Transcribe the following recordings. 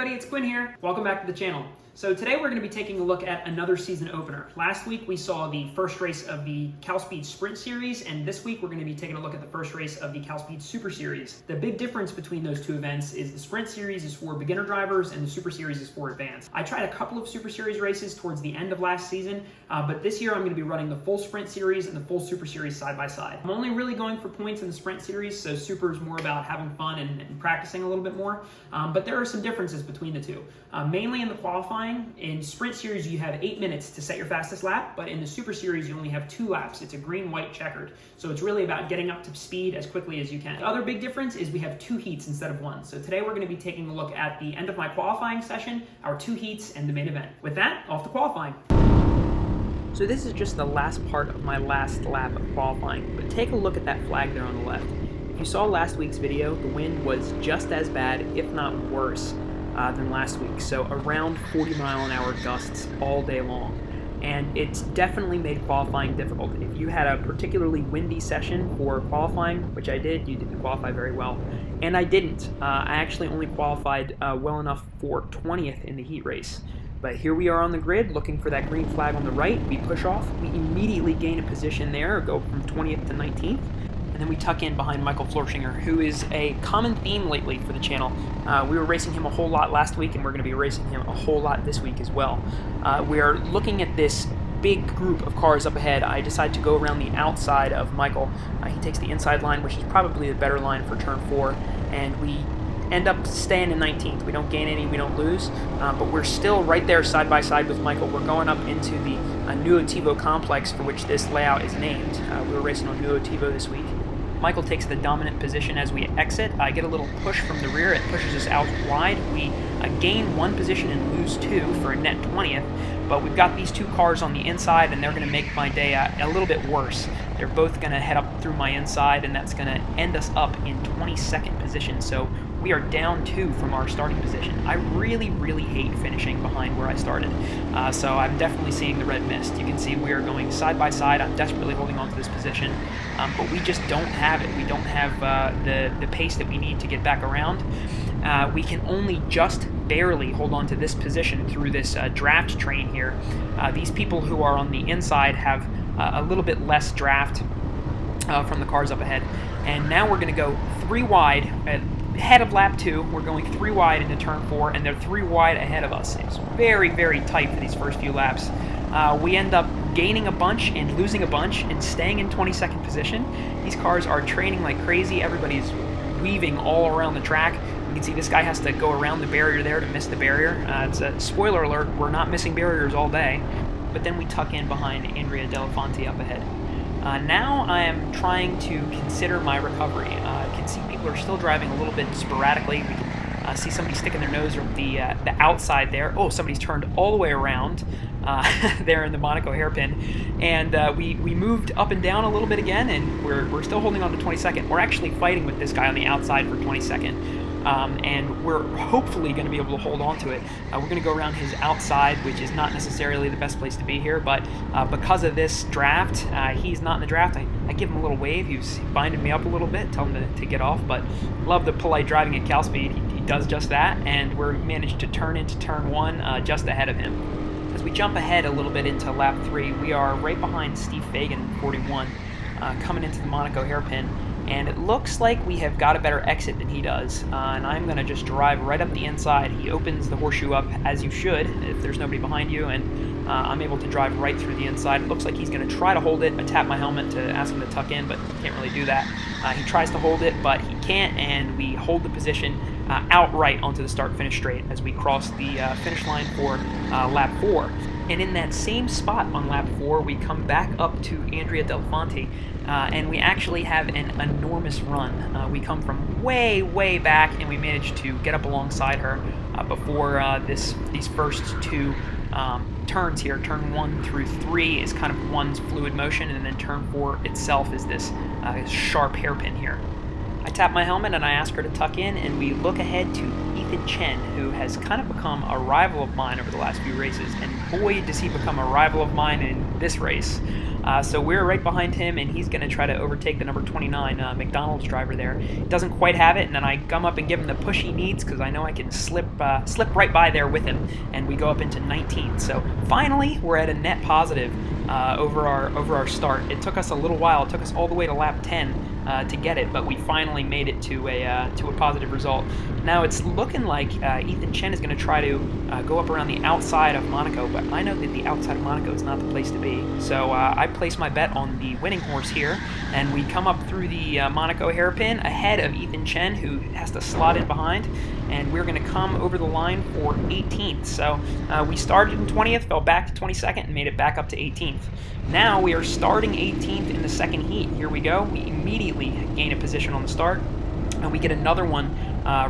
everybody, it's Quinn here. Welcome back to the channel. So today we're going to be taking a look at another season opener. Last week we saw the first race of the CalSpeed Sprint Series, and this week we're going to be taking a look at the first race of the CalSpeed Super Series. The big difference between those two events is the Sprint Series is for beginner drivers and the Super Series is for advanced. I tried a couple of Super Series races towards the end of last season, but this year I'm going to be running the full Sprint Series and the full Super Series side by side. I'm only really going for points in the Sprint Series, so Super is more about having fun and practicing a little bit more, but there are some differences between the two. Mainly in the qualifying. In Sprint Series you have 8 minutes to set your fastest lap, but in the Super Series you only have 2 laps. It's a green-white checkered, so it's really about getting up to speed as quickly as you can. The other big difference is we have 2 heats instead of 1. So today we're going to be taking a look at the end of my qualifying session, our 2 heats, and the main event. With that, off to qualifying. So this is just the last part of my last lap of qualifying, but take a look at that flag there on the left. If you saw last week's video, the wind was just as bad, if not worse, than last week. So around 40-mile-an-hour gusts all day long. And it's definitely made qualifying difficult. If you had a particularly windy session for qualifying, which I did, you didn't qualify very well. And I didn't. I actually only qualified well enough for 20th in the heat race. But here we are on the grid looking for that green flag on the right. We push off. We immediately gain a position there, go from 20th to 19th. And then we tuck in behind Michael Florschinger, who is a common theme lately for the channel. We were racing him a whole lot last week, and we're going to be racing him a whole lot this week as well. We are looking at this big group of cars up ahead. I decide to go around the outside of Michael. He takes the inside line, which is probably the better line for turn 4, and we end up staying in 19th. We don't gain any, we don't lose, but we're still right there side by side with Michael. We're going up into the Nuotivo complex for which this layout is named. We were racing on Nuotivo this week. Michael takes the dominant position as we exit. I get a little push from the rear. It pushes us out wide. We gain 1 position and lose 2 for a net 20th, but we've got these 2 cars on the inside, and they're going to make my day a little bit worse. They're both going to head up through my inside, and that's going to end us up in 22nd position, so we are down 2 from our starting position. I really, really hate finishing behind where I started, so I'm definitely seeing the red mist. You can see we are going side by side. I'm desperately holding on to this position, but we just don't have it. We don't have the pace that we need to get back around. We can only just barely hold on to this position through this draft train here. These people who are on the inside have a little bit less draft from the cars up ahead. And now we're going to go 3 wide. Ahead of lap 2, we're going 3 wide into turn 4, and they're 3 wide ahead of us. It's very, very tight for these first few laps. We end up gaining a bunch and losing a bunch and staying in 22nd position. These cars are training like crazy. Everybody's weaving all around the track. You can see this guy has to go around the barrier there to miss the barrier. It's a spoiler alert, we're not missing barriers all day. But then we tuck in behind Andrea Delafonte up ahead. Now I am trying to consider my recovery. I can see people are still driving a little bit sporadically. We can see somebody sticking their nose from the outside there. Oh, somebody's turned all the way around there in the Monaco hairpin. And we moved up and down a little bit again, and we're still holding on to 22nd. We're actually fighting with this guy on the outside for 22nd. And we're hopefully going to be able to hold on to it. We're going to go around his outside, which is not necessarily the best place to be here, but because of this draft, he's not in the draft. I give him a little wave. He was binding me up a little bit, tell him to get off, but love the polite driving at CalSpeed. He does just that, and we're managed to turn into turn 1 just ahead of him. As we jump ahead a little bit into lap 3, we are right behind Steve Fagan, 41, coming into the Monaco hairpin. And it looks like we have got a better exit than he does, and I'm going to just drive right up the inside. He opens the horseshoe up, as you should, if there's nobody behind you, and I'm able to drive right through the inside. It looks like he's going to try to hold it. I tap my helmet to ask him to tuck in, but he can't really do that. He tries to hold it, but he can't, and we hold the position outright onto the start-finish straight as we cross the finish line for lap 4. And in that same spot on lap 4, we come back up to Andrea Delafonte, and we actually have an enormous run. We come from way, way back, and we manage to get up alongside her before these first 2 turns here. Turn 1 through 3 is kind of one's fluid motion, and then turn 4 itself is this sharp hairpin here. I tap my helmet and I ask her to tuck in, and we look ahead to Ethan Chen, who has kind of become a rival of mine over the last few races, and boy does he become a rival of mine in this race. So we're right behind him, and he's going to try to overtake the number 29 McDonald's driver there. Doesn't quite have it, and then I come up and give him the push he needs because I know I can slip right by there with him, and we go up into 19th. So finally, we're at a net positive over our start. It took us a little while. It took us all the way to lap 10 to get it, but we finally made it to a positive result. Now it's looking like Ethan Chen is going to try to go up around the outside of Monaco, but I know that the outside of Monaco is not the place to be. So I place my bet on the winning horse here, and we come up through the Monaco hairpin ahead of Ethan Chen, who has to slot in behind, and we're going to come over the line for 18th. So we started in 20th, fell back to 22nd, and made it back up to 18th. Now we are starting 18th in the second heat. Here we go. We immediately gain a position on the start, and we get another one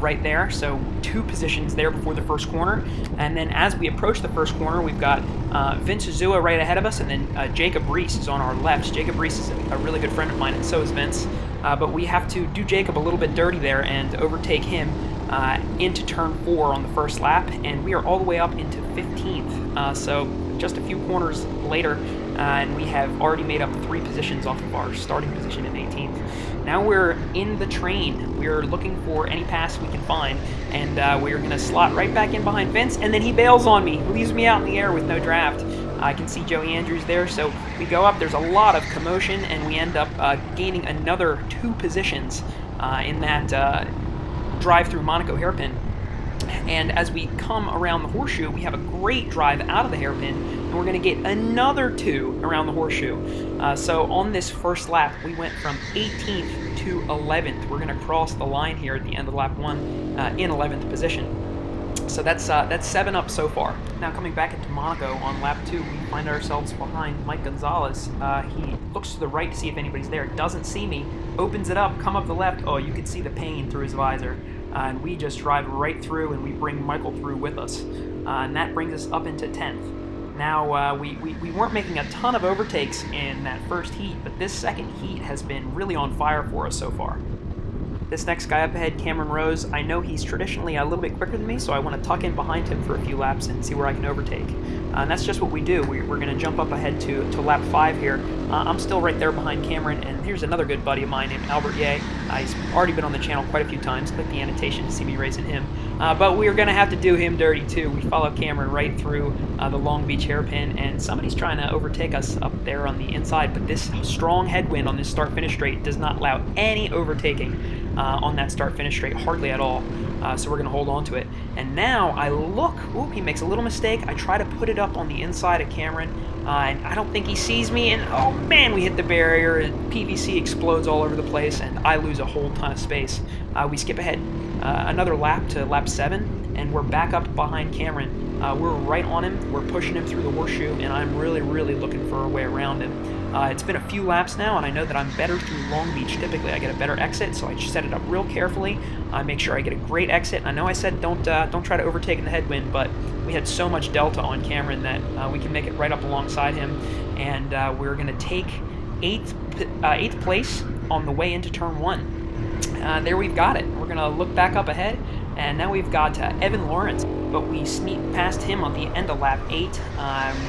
right there. So 2 positions there before the first corner. And then as we approach the first corner, we've got Vince Zua right ahead of us, and then Jacob Reese is on our left. Jacob Reese is a really good friend of mine, and so is Vince. But we have to do Jacob a little bit dirty there and overtake him into turn 4 on the first lap, and we are all the way up into 15th. So just a few corners later, and we have already made up 3 positions off of our starting position in 18th. Now we're in the train. We're looking for any pass we can find, and we're going to slot right back in behind Vince, and then he bails on me, leaves me out in the air with no draft. I can see Joey Andrews there, so we go up. There's a lot of commotion, and we end up gaining another 2 positions in that drive through Monaco hairpin. And as we come around the horseshoe, we have a great drive out of the hairpin, and we're going to get another 2 around the horseshoe. So on this first lap, we went from 18th to 11th. We're going to cross the line here at the end of lap 1 in 11th position. So that's 7 up so far. Now coming back into Monaco on lap 2, we find ourselves behind Mike Gonzalez. He looks to the right to see if anybody's there, doesn't see me, opens it up, come up the left. Oh, you can see the pain through his visor. And we just drive right through, and we bring Michael through with us. And that brings us up into 10th. Now, we weren't making a ton of overtakes in that first heat, but this second heat has been really on fire for us so far. This next guy up ahead, Cameron Rose, I know he's traditionally a little bit quicker than me, so I want to tuck in behind him for a few laps and see where I can overtake. And that's just what we do. We're going to jump up ahead to lap 5 here. I'm still right there behind Cameron, and here's another good buddy of mine named Albert Ye. He's already been on the channel quite a few times. Click the annotation to see me racing him. But we're going to have to do him dirty too. We follow Cameron right through the Long Beach hairpin, and somebody's trying to overtake us up there on the inside, but this strong headwind on this start-finish straight does not allow any overtaking on that start-finish straight, hardly at all. So we're going to hold on to it. And now I look, ooh, he makes a little mistake. I try to put it up on the inside of Cameron, and I don't think he sees me, and oh man, we hit the barrier, and PVC explodes all over the place, and I lose a whole ton of space. We skip ahead another lap to lap 7, and we're back up behind Cameron. We're right on him, we're pushing him through the horseshoe, and I'm really looking for a way around him. It's been a few laps now, and I know that I'm better through Long Beach. Typically, I get a better exit, so I set it up real carefully. I make sure I get a great exit. I know I said don't try to overtake in the headwind, but we had so much delta on Cameron that we can make it right up alongside him, and we're going to take 8th place on the way into turn 1. There we've got it. We're going to look back up ahead, and now we've got Evan Lawrence, but we sneak past him on the end of lap 8.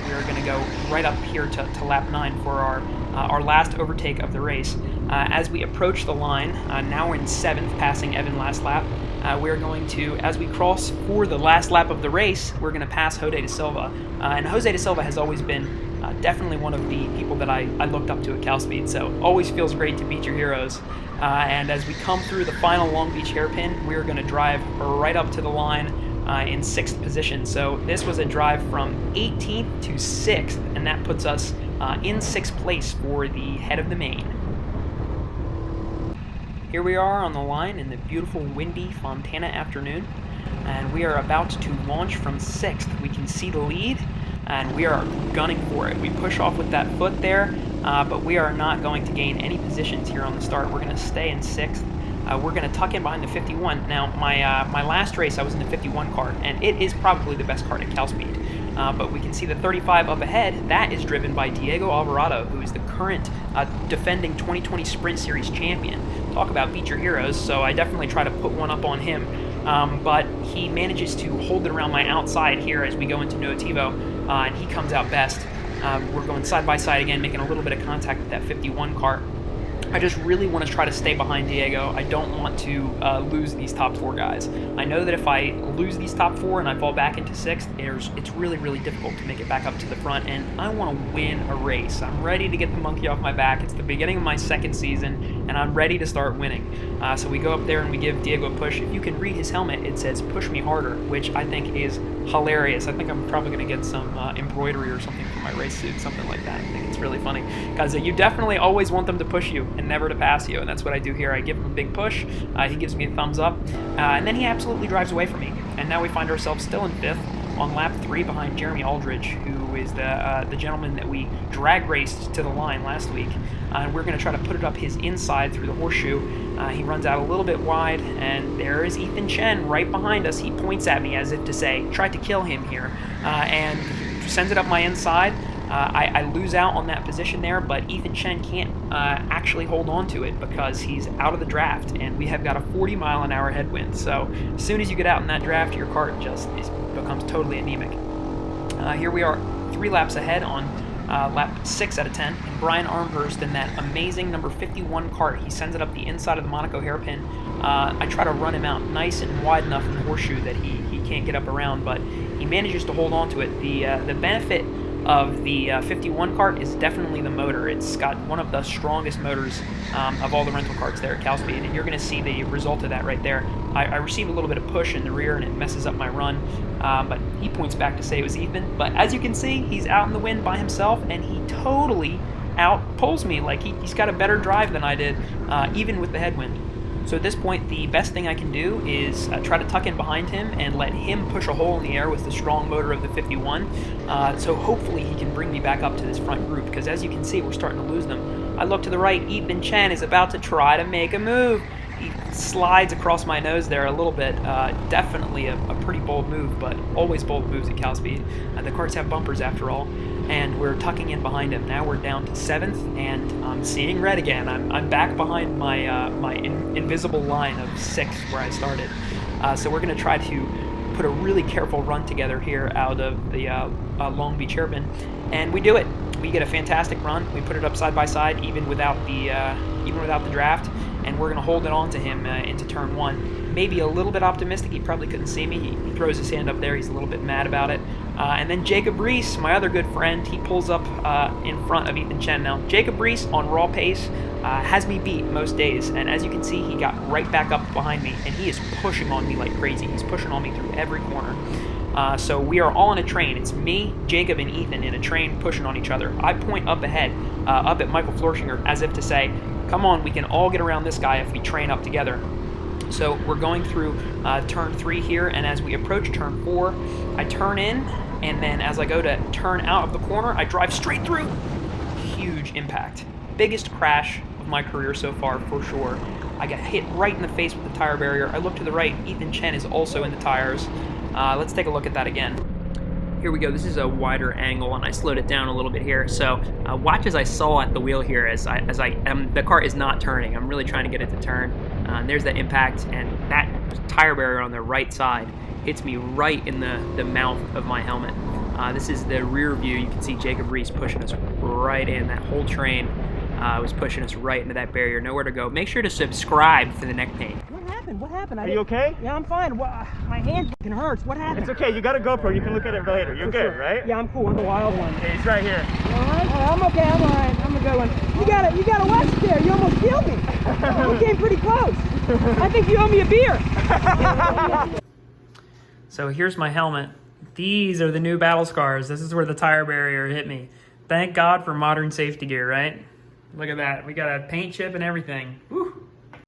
We're going to go right up here to lap 9 for our last overtake of the race. As we approach the line, now we're in 7th, passing Evan last lap. We're going to, as we cross for the last lap of the race, we're going to pass Jose de Silva. And Jose de Silva has always been definitely one of the people that I looked up to at CalSpeed, so always feels great to beat your heroes. And as we come through the final Long Beach hairpin, we're going to drive right up to the line in 6th position. So this was a drive from 18th to 6th, and that puts us in 6th place for the head of the main. Here we are on the line in the beautiful windy Fontana afternoon, and we are about to launch from 6th. We can see the lead, and we are gunning for it. We push off with that foot there, but we are not going to gain any positions here on the start. We're going to stay in 6th. We're going to tuck in behind the 51. Now, my last race, I was in the 51 cart, and it is probably the best cart at CalSpeed. but we can see the 35 up ahead. That is driven by Diego Alvarado, who is the current defending 2020 Sprint Series champion. Talk about beat your heroes, so I definitely try to put one up on him. But he manages to hold it around my outside here as we go into Nuotivo, and he comes out best. We're going side by side again, making a little bit of contact with that 51 kart. I just really want to try to stay behind Diego. I don't want to lose these top 4 guys. I know that if I lose these top 4 and I fall back into 6th, it's really, really difficult to make it back up to the front, and I want to win a race. I'm ready to get the monkey off my back. It's the beginning of my 2nd season, and I'm ready to start winning. So we go up there and we give Diego a push. If you can read his helmet, it says, "Push me harder," which I think is hilarious. I think I'm probably going to get some embroidery or something for my race suit, something like that. I think it's really funny, because you definitely always want them to push you and never to pass you, and that's what I do here. I give him a big push, he gives me a thumbs up, and then he absolutely drives away from me. And now we find ourselves still in 5th on lap 3 behind Jeremy Aldridge, who is the gentleman that we drag raced to the line last week. And we're going to try to put it up his inside through the horseshoe. He runs out a little bit wide, and there is Ethan Chen right behind us. He points at me as if to say, "Tried to kill him here," and sends it up my inside. I lose out on that position there, but Ethan Chen can't actually hold on to it because he's out of the draft, and we have got a 40-mile-an-hour headwind. So as soon as you get out in that draft, your kart just becomes totally anemic. Here we are 3 laps ahead on lap 6 out of 10, and Brian Armhurst in that amazing number 51 kart. He sends it up the inside of the Monaco hairpin. I try to run him out nice and wide enough in the horseshoe that he can't get up around, but he manages to hold on to it. The benefit of the 51 kart is definitely the motor. It's got one of the strongest motors of all the rental karts there at CalSpeed, and you're going to see the result of that right there. I receive a little bit of push in the rear, and it messes up my run, but he points back to say it was Ethan. But as you can see, he's out in the wind by himself, and he totally out-pulls me. Like, he's got a better drive than I did, even with the headwind. So at this point, the best thing I can do is try to tuck in behind him and let him push a hole in the air with the strong motor of the 51. So hopefully he can bring me back up to this front group, because as you can see, we're starting to lose them. I look to the right. Ethan Chen is about to try to make a move. He slides across my nose there a little bit. Definitely a pretty bold move, but always bold moves at CalSpeed. The karts have bumpers after all. And we're tucking in behind him. Now we're down to 7th, and I'm seeing red again. I'm back behind my invisible line of 6th where I started. So we're going to try to put a really careful run together here out of the Long Beach hairpin, and we do it. We get a fantastic run. We put it up side by side, even without the draft, and we're going to hold it on to him into turn 1. Maybe a little bit optimistic. He probably couldn't see me. He throws his hand up there. He's a little bit mad about it. And then Jacob Reese, my other good friend, he pulls up in front of Ethan Chen. Now, Jacob Reese on raw pace has me beat most days, and as you can see, he got right back up behind me, and he is pushing on me like crazy. He's pushing on me through every corner. So we are all in a train. It's me, Jacob, and Ethan in a train pushing on each other. I point up ahead, up at Michael Florschinger, as if to say, come on, we can all get around this guy if we train up together. So we're going through turn 3 here, and as we approach turn 4, I turn in, and then as I go to turn out of the corner, I drive straight through. Huge impact. Biggest crash of my career so far, for sure. I got hit right in the face with the tire barrier. I look to the right. Ethan Chen is also in the tires. Let's take a look at that again. Here we go. This is a wider angle, and I slowed it down a little bit here. So watch as I saw at the wheel here as the car is not turning. I'm really trying to get it to turn. There's that impact, and that tire barrier on the right side hits me right in the mouth of my helmet. This is the rear view. You can see Jacob Reese pushing us right in. That whole train was pushing us right into that barrier. Nowhere to go. Make sure to subscribe for the neck pain. What happened? Are you okay? Yeah, I'm fine. My hand fucking hurts. What happened? It's okay. You got a GoPro. You can look at it later. You're good, sure. right? Yeah, I'm cool. I'm the wild one. Okay, he's right here. All right. I'm okay. I'm all right. I'm a good one. You got a left there. You almost killed me. You came pretty close. I think you owe me a beer. So here's my helmet. These are the new battle scars. This is where the tire barrier hit me. Thank God for modern safety gear, right? Look at that. We got a paint chip and everything. Whew.